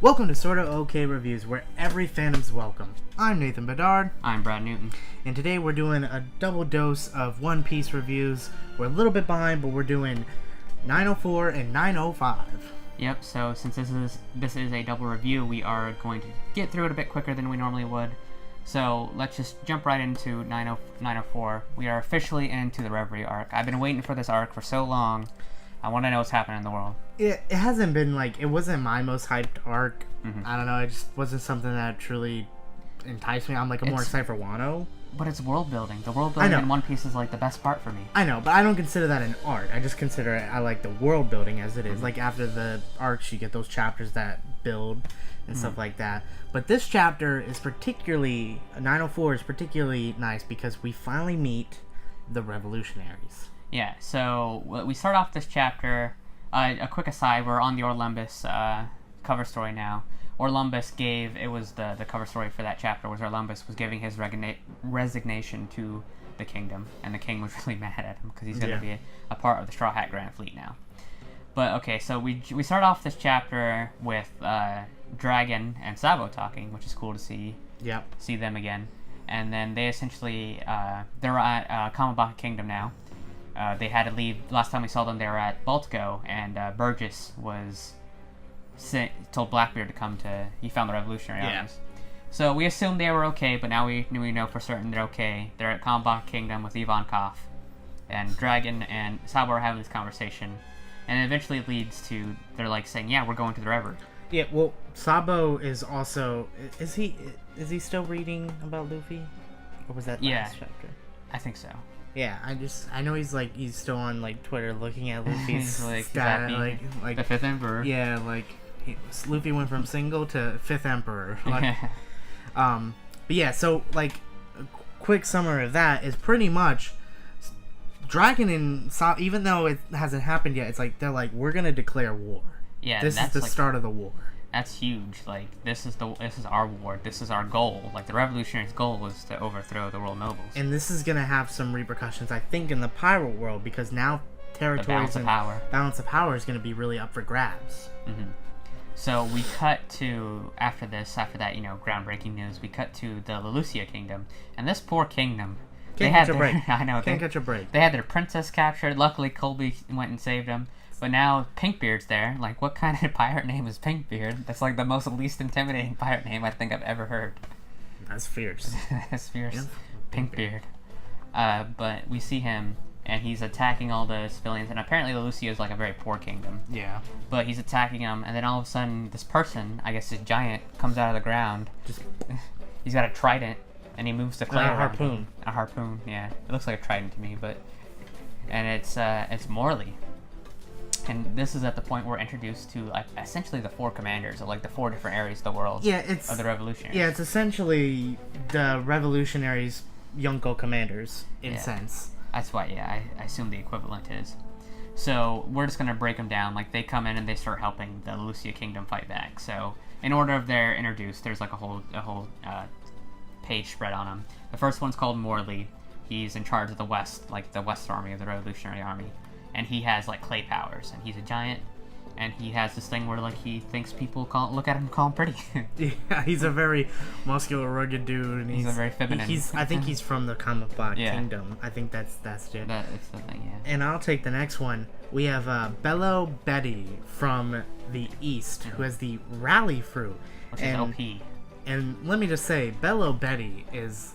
Welcome to SortaOkay Reviews, where every fandom's welcome. I'm Nathan Bedard. I'm Brad Newton. And today we're doing a double dose of One Piece reviews. We're a little bit behind, but we're doing 904 and 905. Yep, so since this is a double review, we are going to get through it a bit quicker than we normally would. So let's just jump right into 904. We are officially into the Reverie arc. I've been waiting for this arc for so long. I want to know what's happening in the world. It hasn't been it wasn't my most hyped arc. Mm-hmm. I don't know, it just wasn't something that truly enticed me. I'm more excited for Wano. But it's world building. The world building in One Piece is the best part for me. I know, but I don't consider that an arc. I just consider it, I like the world building as it is. Mm-hmm. After the arcs, you get those chapters that build and stuff like that. But this chapter is 904 is particularly nice because we finally meet the Revolutionaries. Yeah, so we start off this chapter. A quick aside, we're on the Orlumbus cover story now. Orlumbus the cover story for that chapter was Orlumbus was giving his resignation to the kingdom, and the king was really mad at him because he's going to be a part of the Straw Hat Grand Fleet now. But okay, so we start off this chapter with Dragon and Sabo talking, which is cool to see. Yep. See them again, and then they essentially they're at Kamabaka Kingdom now. They had to leave. Last time we saw them, they were at Baltico, and Burgess was told Blackbeard to come to. He found the Revolutionary armies. So we assumed they were okay, but now we know for certain they're okay. They're at Kamabaka Kingdom with Ivankov, and Dragon and Sabo are having this conversation, and it eventually leads to they're saying, "Yeah, we're going to the Reverie." Yeah. Well, Sabo is also is he still reading about Luffy, or was that last chapter? I think so. Yeah, I know he's still on Twitter looking at Luffy's stat, the Fifth Emperor. Yeah, Luffy went from single to Fifth Emperor. But yeah, so a quick summary of that is pretty much Dragon and even though it hasn't happened yet, it's they're we're gonna declare war. Yeah, this is the start of the war. That's huge. This is our war. This is our goal. The Revolutionaries' goal is to overthrow the world nobles. And this is gonna have some repercussions, I think, in the pirate world because now territories and balance of power is gonna be really up for grabs. Mm-hmm. So we cut to after that groundbreaking news. We cut to the Lelucia Kingdom, and this poor kingdom. Can't catch a break. I know. Can't catch a break. They had their princess captured. Luckily, Colby went and saved them. But now Pinkbeard's there. What kind of pirate name is Pinkbeard? That's the most least intimidating pirate name I think I've ever heard. That's fierce. That's fierce. Yeah. Pinkbeard. But we see him, and he's attacking all the civilians. And apparently Lelucia is a very poor kingdom. Yeah. But he's attacking them, and then all of a sudden, this person, I guess this giant, comes out of the ground. He's got a trident, and he moves the clay around. Harpoon. A harpoon, yeah. It looks like a trident to me, and it's Morley. And this is at the point we're introduced to essentially the four commanders of the four different areas of the world. Yeah, of the Revolutionaries. Yeah, it's essentially the Revolutionaries' Yonko commanders in sense. That's why. Yeah, I assume the equivalent is. So we're just gonna break them down. They come in and they start helping the Lucia Kingdom fight back. So in order of they're introduced, there's a whole page spread on them. The first one's called Morley. He's in charge of the West, the West Army of the Revolutionary Army. And he has clay powers, and he's a giant, and he has this thing where he thinks people look at him and call him pretty. Yeah, he's a very muscular, rugged dude, and he's a very feminine. I think he's from the Kamabaka Kingdom. I think that's it. That's the thing, yeah. And I'll take the next one. We have Bello Betty from the East, who has the Rally Fruit, which is OP. And let me just say, Bello Betty is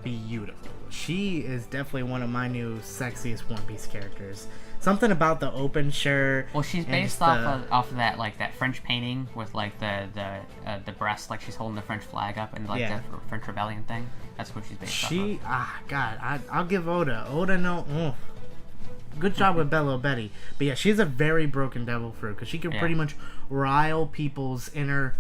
beautiful. She is definitely one of my new sexiest One Piece characters. Something about the open shirt. Well, she's based off of that that French painting with the breast, she's holding the French flag up and the French Rebellion thing. That's what she's based off of. God, I'll give Oda. Good job with Bello Betty. But yeah, she's a very broken devil fruit because she can pretty much rile people's inner.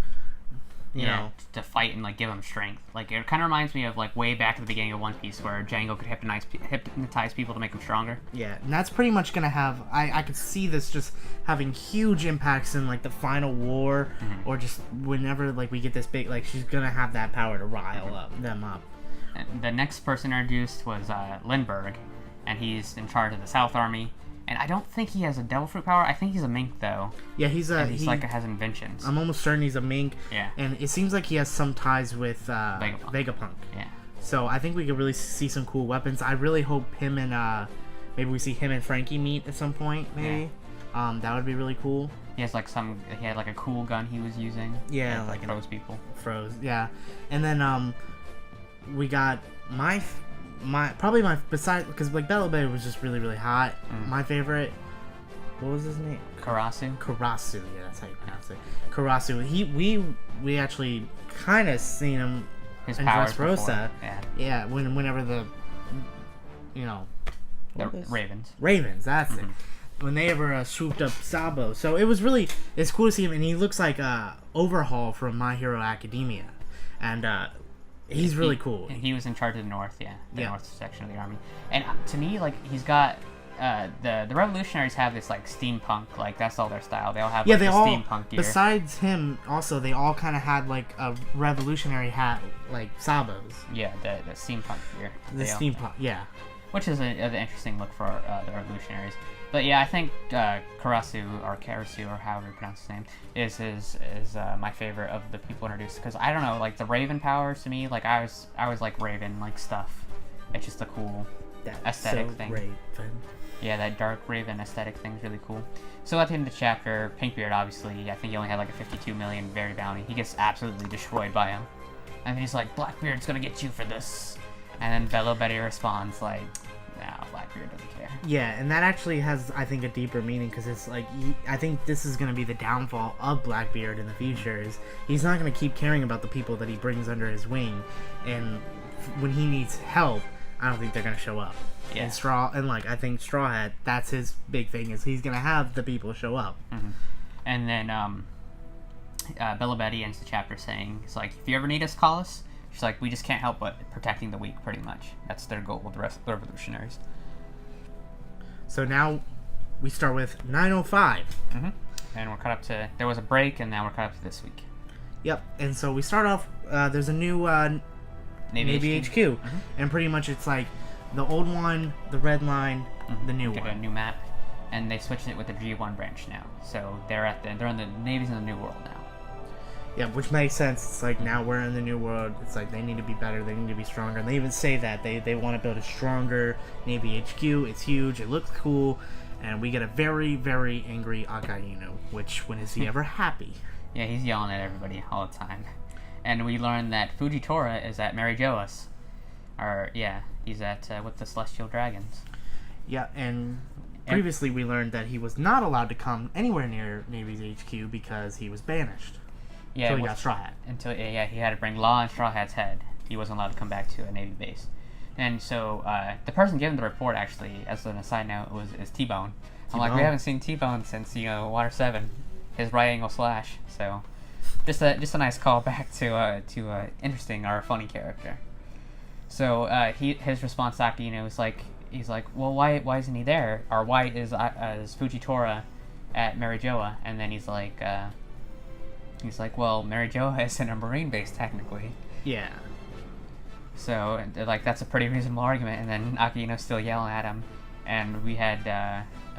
You know, to fight and give them strength. It kind of reminds me of way back at the beginning of One Piece where Django could hypnotize people to make them stronger. Yeah, and that's pretty much gonna have. I could see this just having huge impacts in the final war, or just whenever we get this big. She's gonna have that power to rile them up. And the next person introduced was Lindbergh, and he's in charge of the South Army. And I don't think he has a devil fruit power. I think he's a mink though. Yeah, he's has inventions. I'm almost certain he's a mink. Yeah. And it seems like he has some ties with Vegapunk. Yeah. So I think we could really see some cool weapons. I really hope him and maybe we see him and Frankie meet at some point. Maybe. Yeah. That would be really cool. He had like a cool gun he was using. Yeah, that, like froze people. Froze. Yeah. And then we got my besides, because like Bello Bay was just really, really hot. My favorite, what was his name? Karasu. Yeah, that's how you pronounce it. Karasu. We actually kind of seen him His in powers Dressrosa. before. Yeah. Whenever the Ravens. That's it. When they ever swooped up Sabo. So it's cool to see him, and he looks like Overhaul from My Hero Academia, and he's really cool. And he was in charge of the North, the North section of the army. And to me, like, he's got the Revolutionaries have this like steampunk, like that's all their style. They all have steampunk gear. Besides him, also they all kind of had like a revolutionary hat, like Sabos. Yeah, the steampunk gear. Steampunk, yeah. Which is an interesting look for the Revolutionaries. But yeah, I think Karasu or however you pronounce his name is my favorite of the people introduced, because I don't know, like the Raven powers to me, like I was like Raven like stuff. It's just a cool aesthetic thing. Raven. Yeah, that dark Raven aesthetic thing is really cool. So at the end of the chapter, Pinkbeard obviously, I think he only had like a 52 million berry bounty. He gets absolutely destroyed by him, and he's like, Blackbeard's gonna get you for this. And then Bello Betty responds like, "No, Blackbeard doesn't care." Yeah, and that actually has, I think, a deeper meaning, because it's like, I think this is going to be the downfall of Blackbeard in the future. Is he's not going to keep caring about the people that he brings under his wing, and when he needs help, I don't think they're going to show up. Yeah. I think Straw Hat, that's his big thing, is he's going to have the people show up. Mm-hmm. And then Bello Betty ends the chapter saying, "It's like, if you ever need us, call us." She's like, "We just can't help but protecting the weak, pretty much. That's their goal with the rest of the Revolutionaries." So now we start with 905. Mm-hmm. And we're cut up to... There was a break, and now we're cut up to this week. Yep. And so we start off... there's a new Navy HQ. Mm-hmm. And pretty much it's like the old one, the red line, the new one. A new map. And they switched it with the G1 branch now. So they're in the Navy's in the New World now. Yeah, which makes sense. It's like, now we're in the New World. It's like they need to be better. They need to be stronger. And they even say that. They want to build a stronger Navy HQ. It's huge. It looks cool. And we get a very, very angry Akainu. Which, when is he ever happy? Yeah, he's yelling at everybody all the time. And we learn that Fujitora is at Mary Joa's. He's at with the Celestial Dragons. Yeah, and previously we learned that he was not allowed to come anywhere near Navy's HQ because he was banished. Yeah, until he got Straw Hat. He had to bring Law on Straw Hat's head. He wasn't allowed to come back to a Navy base. And so the person giving the report, actually, as an aside note, is T-Bone. I'm like, we haven't seen T-Bone since Water 7, his right angle slash. So just a nice callback to interesting or funny character. So his response to Akino is like, he's like, well, why isn't he there? Or why is Fujitora at Mary Joa? And then he's like, well, Mary Joa is in a Marine base technically. Yeah. So like that's a pretty reasonable argument. And then Akino's still yelling at him. And we had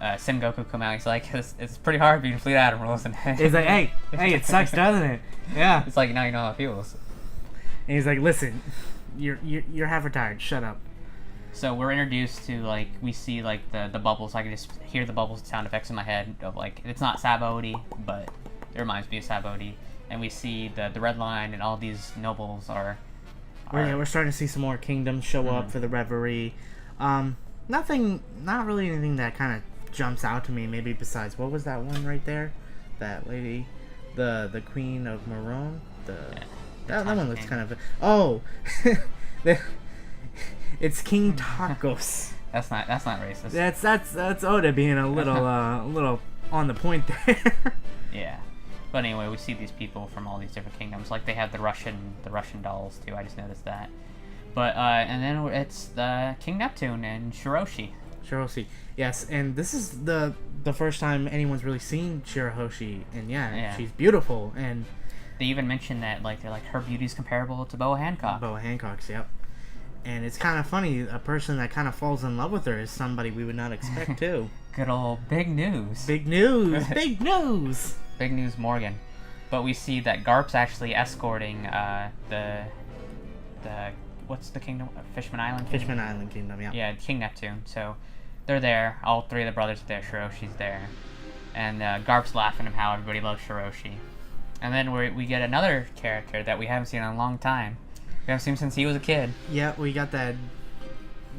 Sengoku come out. He's like, it's pretty hard being Fleet Admiral, isn't it? He's like, hey, it sucks, doesn't it? Yeah. It's like, now you know how it feels. And he's like, listen, you're half retired. Shut up. So we're introduced to, like, we see like the bubbles. I can just hear the bubbles sound effects in my head of like, it's not Sabaody, but it reminds me of Sabaody. And we see the red line, and all these nobles are we're starting to see some more kingdoms show up for the reverie. Not really anything that kind of jumps out to me. Maybe besides, what was that one right there? That lady, the Queen of Maroon. That one looks kind of. It's King Tacos. That's not racist. That's Oda being a little on the point there. Yeah. But anyway, we see these people from all these different kingdoms. Like, they have the Russian dolls too. I just noticed that. But and then it's the King Neptune and Shiroshi. Shiroshi, yes, and this is the first time anyone's really seen Shirahoshi, and she's beautiful. And they even mention that, like, they're like, her beauty's comparable to Boa Hancock. Boa Hancock's, yep. And it's kind of funny, a person that kind of falls in love with her is somebody we would not expect too. Good old big news. Big news! Big news! Big news, Morgan. But we see that Garp's actually escorting the what's the kingdom? Fishman Island? Fishman Island Kingdom, yeah. Yeah, King Neptune. So they're there. All three of the brothers are there. Shiroshi's there. And Garp's laughing at how everybody loves Shiroshi. And then we get another character that we haven't seen in a long time. We haven't seen him since he was a kid. Yeah, we got the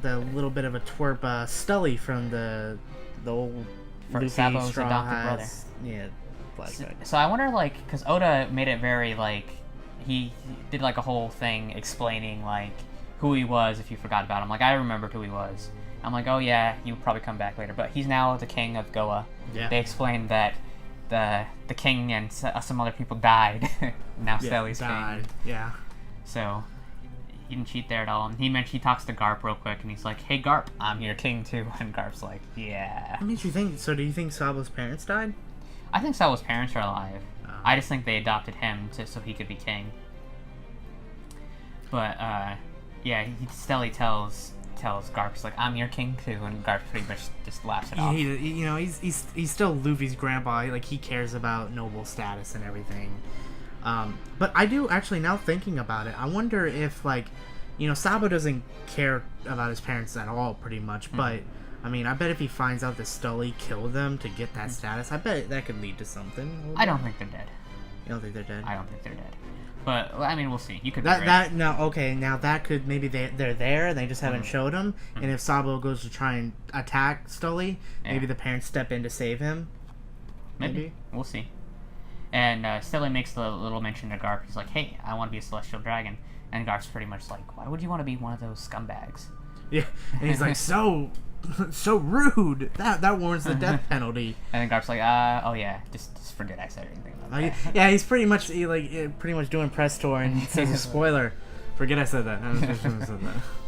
little bit of a twerp Stully from the old Luffy Sabo's Straw adopted Hats. brother. Yeah, flashback. So I wonder, like, because Oda made it very, like, he did, like, a whole thing explaining, like, who he was if you forgot about him. Like, I remembered who he was. I'm like, oh yeah, he would probably come back later. But he's now the king of Goa. Yeah. They explained that the king and some other people died. Now Stelly's king. Yeah. So he didn't cheat there at all. And he talks to Garp real quick, and he's like, "Hey Garp, I'm your king too." And Garp's like, "Yeah." What makes you think? So, do you think Sabo's parents died? I think Sabo's parents are alive. Oh. I just think they adopted him so he could be king. But yeah, Stelly tells Garp, he's like, "I'm your king too," and Garp pretty much just laughs it off. He's still Luffy's grandpa. Like, he cares about noble status and everything. But I do actually, now thinking about it, I wonder if, like, Sabo doesn't care about his parents at all, pretty much. Mm-hmm. But I mean, I bet if he finds out that Stully killed them to get that status, I bet that could lead to something. I don't think they're dead. You don't think they're dead? I don't think they're dead. But I mean, we'll see. You could now that could, maybe they're there and they just haven't showed him. And if Sabo goes to try and attack Stully, maybe the parents step in to save him. Maybe. We'll see. And Stelly makes the little mention to Garp. He's like, "Hey, I want to be a celestial dragon." And Garp's pretty much like, "Why would you want to be one of those scumbags?" Yeah, and he's like, so rude. That warrants the death penalty. And then Garp's like, "Oh yeah, just forget I said anything about that." Yeah, he's pretty much doing press tour and says a spoiler. Forget I said that.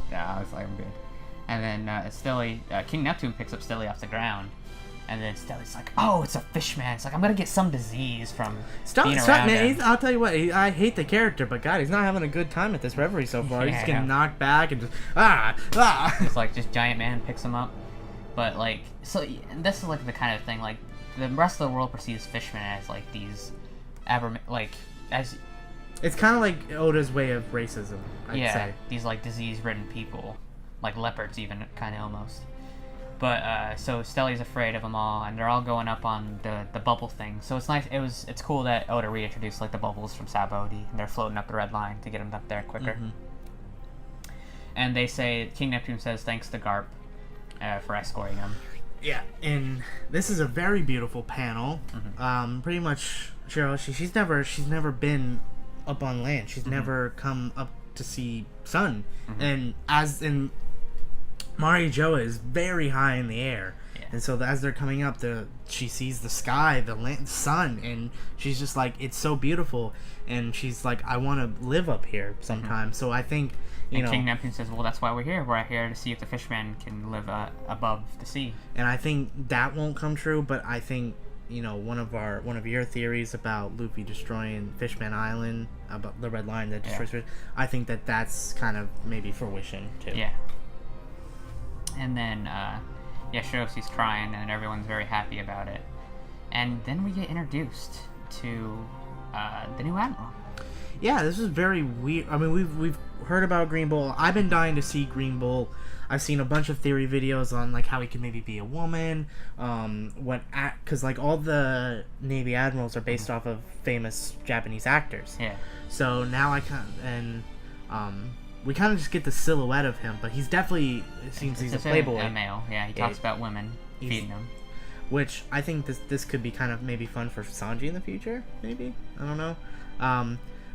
Yeah, I was like, I'm good. And then Stelly, King Neptune picks up Stelly off the ground. And then Stelly's like, "Oh, it's a fish man." It's like, I'm gonna get some disease from being around him. I'll tell you what, I hate the character, but God, he's not having a good time at this reverie so far. He's getting knocked back and just It's like, just giant man picks him up. But like, so and this is like the kind of thing, like, the rest of the world perceives fishmen as like these, as. It's kind of like Oda's way of racism, I'd say. These like disease-ridden people, like leopards even, kind of almost. But so Stelly's afraid of them all, and they're all going up on the bubble thing. So it's nice. It's cool that Oda reintroduced like the bubbles from Sabo, and they're floating up the red line to get them up there quicker. Mm-hmm. And they say, King Neptune says thanks to Garp for escorting him. Yeah, and this is a very beautiful panel. Mm-hmm. Pretty much, she's never been up on land. She's never come up to see sun, and as in. Mari Joa is very high in the air, and so as they're coming up, she sees the sky, the sun, and she's just like, it's so beautiful, and she's like, I want to live up here sometime. So I think, King Neptune says, well, that's why we're here. We're here to see if the fishman can live above the sea. And I think that won't come true, but I think, one of your theories about Luffy destroying Fishman Island, about the red line that destroys fish, I think that's kind of maybe fruition too. Yeah. And then, Shiroshi's crying, and everyone's very happy about it. And then we get introduced to the new admiral. Yeah, this is very weird. I mean, we've heard about Green Bull. I've been dying to see Green Bull. I've seen a bunch of theory videos on like how he could maybe be a woman. Because like all the Navy admirals are based off of famous Japanese actors. Yeah. So now we kind of just get the silhouette of him, but he's definitely, it seems he's a playboy. A male, yeah. He talks about women feeding him. Which I think this could be kind of maybe fun for Sanji in the future, maybe? I don't know.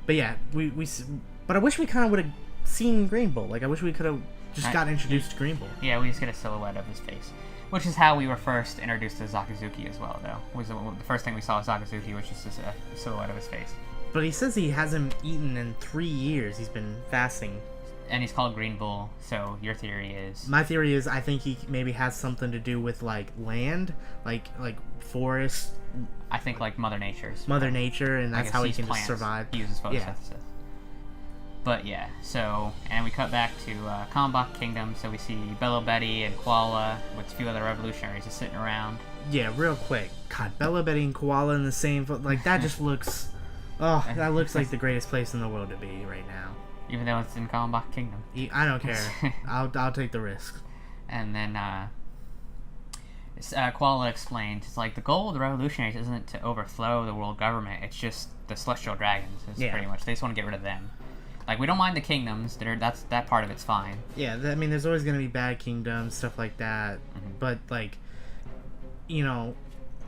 But yeah, but I wish we kind of would have seen Green Bull. Like, I wish we could have just got introduced to Green Bull. Yeah, we just get a silhouette of his face. Which is how we were first introduced to Zakazuki as well, though. The first thing we saw of Zakazuki was just a silhouette of his face. But he says he hasn't eaten in 3 years. He's been fasting. And he's called Green Bull, so your theory is... My theory is I think he maybe has something to do with, like, land, like forest. I think, like, Mother Nature, and that's how he can just survive. He uses photosynthesis. But yeah, so, and we cut back to Kalmbach Kingdom, so we see Bello Betty and Koala with a few other revolutionaries just sitting around. Yeah, real quick. God, Bello Betty and Koala in the same... Like, that just looks... Oh, that looks like the greatest place in the world to be right now. Even though it's in Kalmbach Kingdom. I don't care. I'll take the risk. And then, Koala explained, it's like, the goal of the revolutionaries isn't to overthrow the world government, it's just the celestial dragons, pretty much. They just want to get rid of them. Like, we don't mind the kingdoms, that part of it's fine. Yeah, I mean, there's always going to be bad kingdoms, stuff like that, but, like, you know,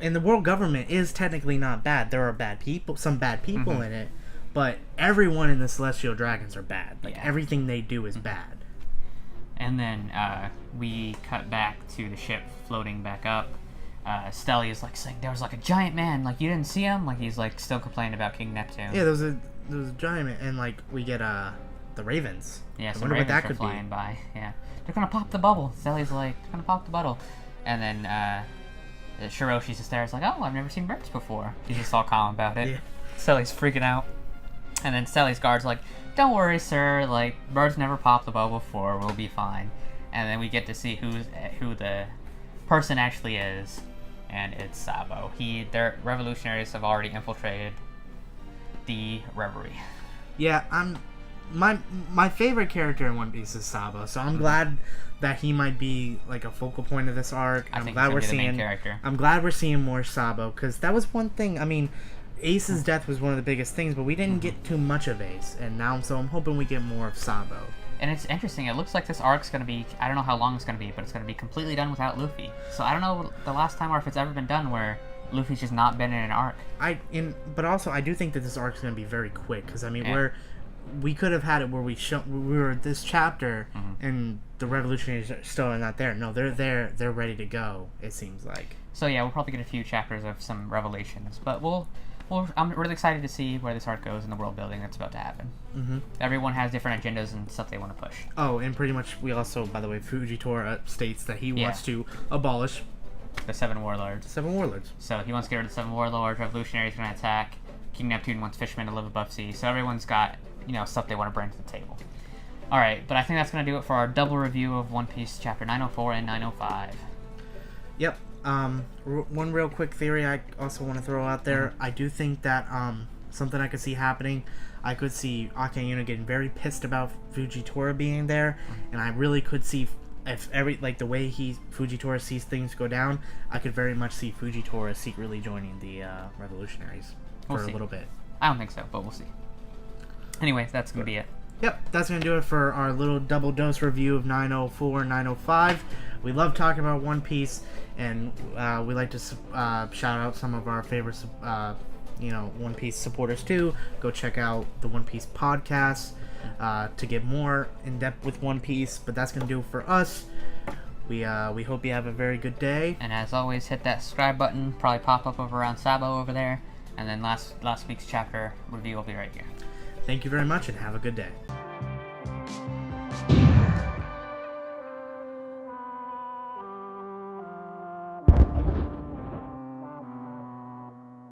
and the world government is technically not bad. There are bad people, some bad people in it, but everyone in the celestial dragons are bad. Like, everything they do is bad. And then we cut back to the ship floating back up. Stelly is like saying there was like a giant man, like you didn't see him, like he's like still complaining about King Neptune. Yeah, there was a giant man, and like we get the ravens. Yeah, some ravens are flying by. Yeah, they're gonna pop the bubble. Stelly's like, they're gonna pop the bubble, and then Shiroshi's just there. It's like, oh, I've never seen birds before. He's just all calm about it. Yeah. Stelly's freaking out, and then Stelly's guard's like, don't worry, sir. Like, birds never popped the bubble before. We'll be fine. And then we get to see who the person actually is, and it's Sabo. Their revolutionaries have already infiltrated the Reverie. Yeah, my favorite character in One Piece is Sabo, so I'm glad that he might be like a focal point of this arc. I'm glad we're seeing the main character. I'm glad we're seeing more Sabo, because that was one thing. I mean, Ace's death was one of the biggest things, but we didn't get too much of Ace, and now so I'm hoping we get more of Sabo. And it's interesting. It looks like this arc's going to be, I don't know how long it's going to be, but it's going to be completely done without Luffy. So I don't know the last time or if it's ever been done where Luffy's just not been in an arc. But also I do think that this arc's going to be very quick, because I mean we could have had it where we were this chapter and the revolutionaries are still not there. No, they're there. They're ready to go. It seems like. So yeah, we'll probably get a few chapters of some revelations, but I'm really excited to see where this arc goes in the world building that's about to happen. Everyone has different agendas and stuff they want to push. Oh, and pretty much we also, by the way, Fujitora states that he wants to abolish the 7 warlords. 7 warlords. So he wants to get rid of the 7 warlords. Revolutionaries are going to attack. King Neptune wants fishermen to live above sea. So everyone's got, stuff they want to bring to the table. All right, but I think that's going to do it for our double review of One Piece chapter 904 and 905. Yep. One real quick theory I also want to throw out there. I do think that something I could see happening. I could see Akiyuno getting very pissed about Fujitora being there, and I really could see if the way Fujitora sees things go down, I could very much see Fujitora secretly joining the Revolutionaries for a little bit. I don't think so, but we'll see. Anyway, that's gonna be it. Yep, that's going to do it for our little double dose review of 904 and 905. We love talking about One Piece, and we like to shout out some of our favorite, One Piece supporters too. Go check out the One Piece podcast to get more in depth with One Piece. But that's going to do it for us. We hope you have a very good day. And as always, hit that subscribe button. Probably pop up over around Sabo over there. And then last week's chapter review will be right here. Thank you very much, and have a good day.